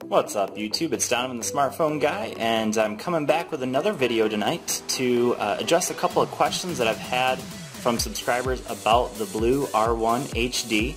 What's up YouTube, it's Donovan the Smartphone Guy, and I'm coming back with another video tonight to address a couple of questions that I've had from subscribers about the Blue R1 HD.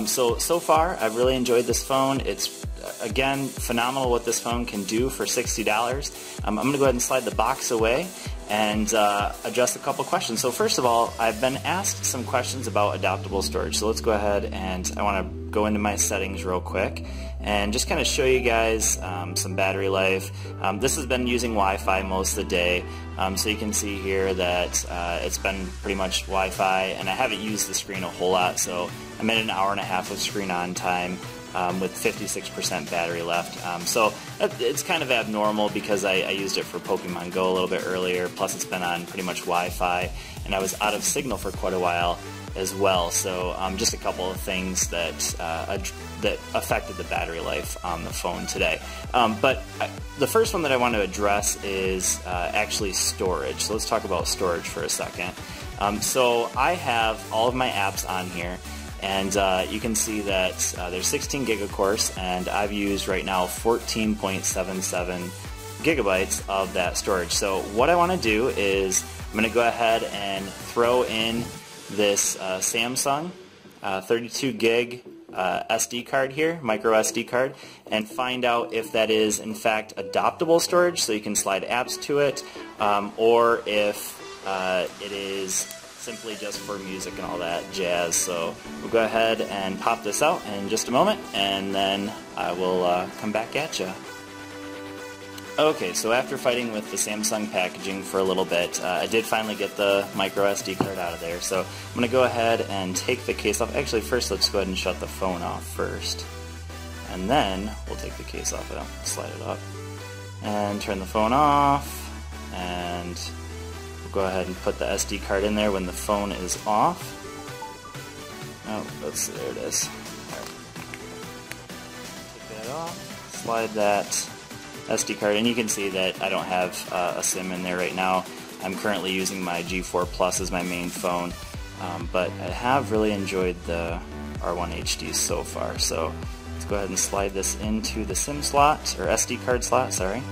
So far I've really enjoyed this phone. It's again phenomenal what this phone can do for $60. I'm going to go ahead and slide the box away and address a couple questions. So first of all, I've been asked some questions about adoptable storage. So let's go ahead and I want to go into my settings real quick and just kind of show you guys some battery life. This has been using Wi-Fi most of the day, so you can see here that it's been pretty much Wi-Fi, and I haven't used the screen a whole lot, so I'm at an hour and a half of screen on time with 56% battery left. So it's kind of abnormal because I used it for Pokemon Go a little bit earlier, plus it's been on pretty much Wi-Fi, and I was out of signal for quite a while as well. So just a couple of things that that affected the battery life on the phone today. But the first one that I want to address is actually storage. So let's talk about storage for a second. So I have all of my apps on here, and you can see that there's 16 gig of course, and I've used right now 14.77 gigabytes of that storage. So what I want to do is I'm going to go ahead and throw in this Samsung 32 gig SD card here, micro SD card, and find out if that is in fact adoptable storage, so you can slide apps to it, or if it is simply just for music and all that jazz. So we'll go ahead and pop this out in just a moment, and then I will come back at you. Okay, so after fighting with the Samsung packaging for a little bit, I did finally get the micro SD card out of there. So I'm going to go ahead and take the case off. Actually, first let's go ahead and shut the phone off first. And then we'll take the case off, slide it up, and turn the phone off. And we'll go ahead and put the SD card in there when the phone is off. Oh, there it is. Take that off, slide that SD card, and you can see that I don't have a SIM in there right now. I'm currently using my G4 Plus as my main phone, but I have really enjoyed the R1 HD so far. So let's go ahead and slide this into the SIM slot, or SD card slot, sorry,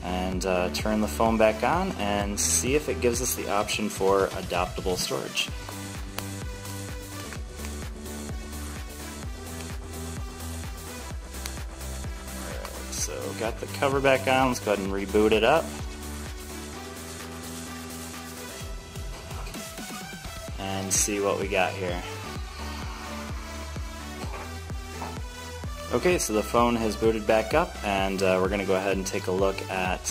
and turn the phone back on and see if it gives us the option for adoptable storage. So got the cover back on, let's go ahead and reboot it up. And see what we got here. Okay, so the phone has booted back up, and we're going to go ahead and take a look at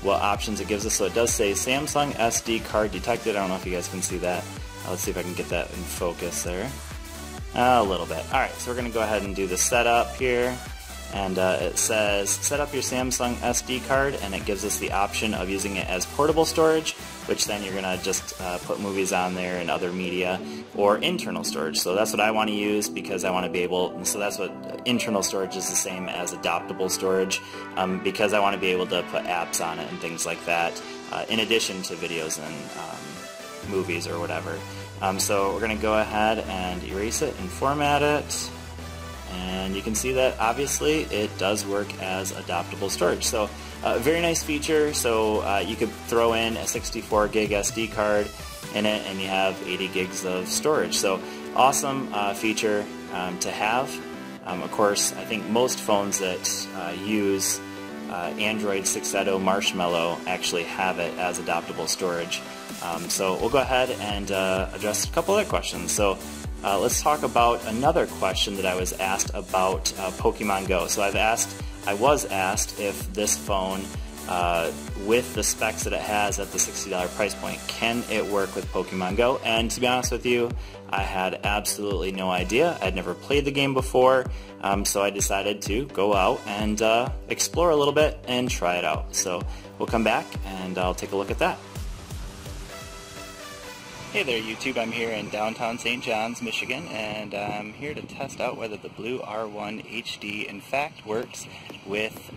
what options it gives us. So it does say Samsung SD card detected. I don't know if you guys can see that. Let's see if I can get that in focus there. A little bit. Alright, so we're going to go ahead and do the setup here. And it says set up your Samsung SD card, and it gives us the option of using it as portable storage, which then you're going to just put movies on there and other media, or internal storage. So that's what I want to use, because I want to be able, so that's what internal storage is, the same as adoptable storage, because I want to be able to put apps on it and things like that, in addition to videos and movies or whatever. So we're going to go ahead and erase it and format it. And you can see that obviously it does work as adoptable storage. So a very nice feature. So you could throw in a 64 gig SD card in it, and you have 80 gigs of storage. So awesome feature to have. Of course, I think most phones that use Android 6.0 Marshmallow actually have it as adoptable storage. So we'll go ahead and address a couple other questions. So let's talk about another question that I was asked about Pokemon Go. So I was asked if this phone, with the specs that it has at the $60 price point, can it work with Pokemon Go? And to be honest with you, I had absolutely no idea. I'd never played the game before, so I decided to go out and explore a little bit and try it out. So we'll come back and I'll take a look at that. Hey there YouTube, I'm here in downtown St. John's, Michigan, and I'm here to test out whether the Blue R1 HD in fact works with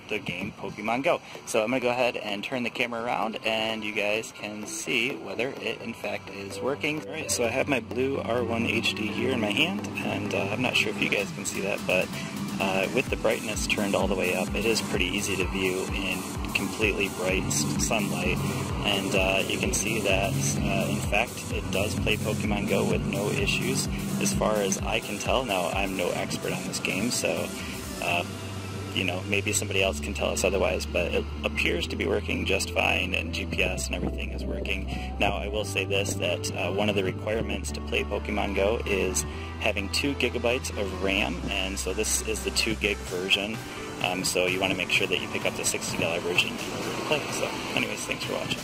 the game Pokemon Go. So I'm going to go ahead and turn the camera around and you guys can see whether it in fact is working. Alright, so I have my Blue R1 HD here in my hand, and I'm not sure if you guys can see that, but with the brightness turned all the way up, it is pretty easy to view in completely bright sunlight, and you can see that in fact it does play Pokemon Go with no issues as far as I can tell. Now, I'm no expert on this game, so you know, maybe somebody else can tell us otherwise, but it appears to be working just fine, and GPS and everything is working. Now, I will say this, that one of the requirements to play Pokemon Go is having 2 gigabytes of RAM, and so this is the 2 gig version, so you want to make sure that you pick up the $60 version in order to play. So anyways, thanks for watching.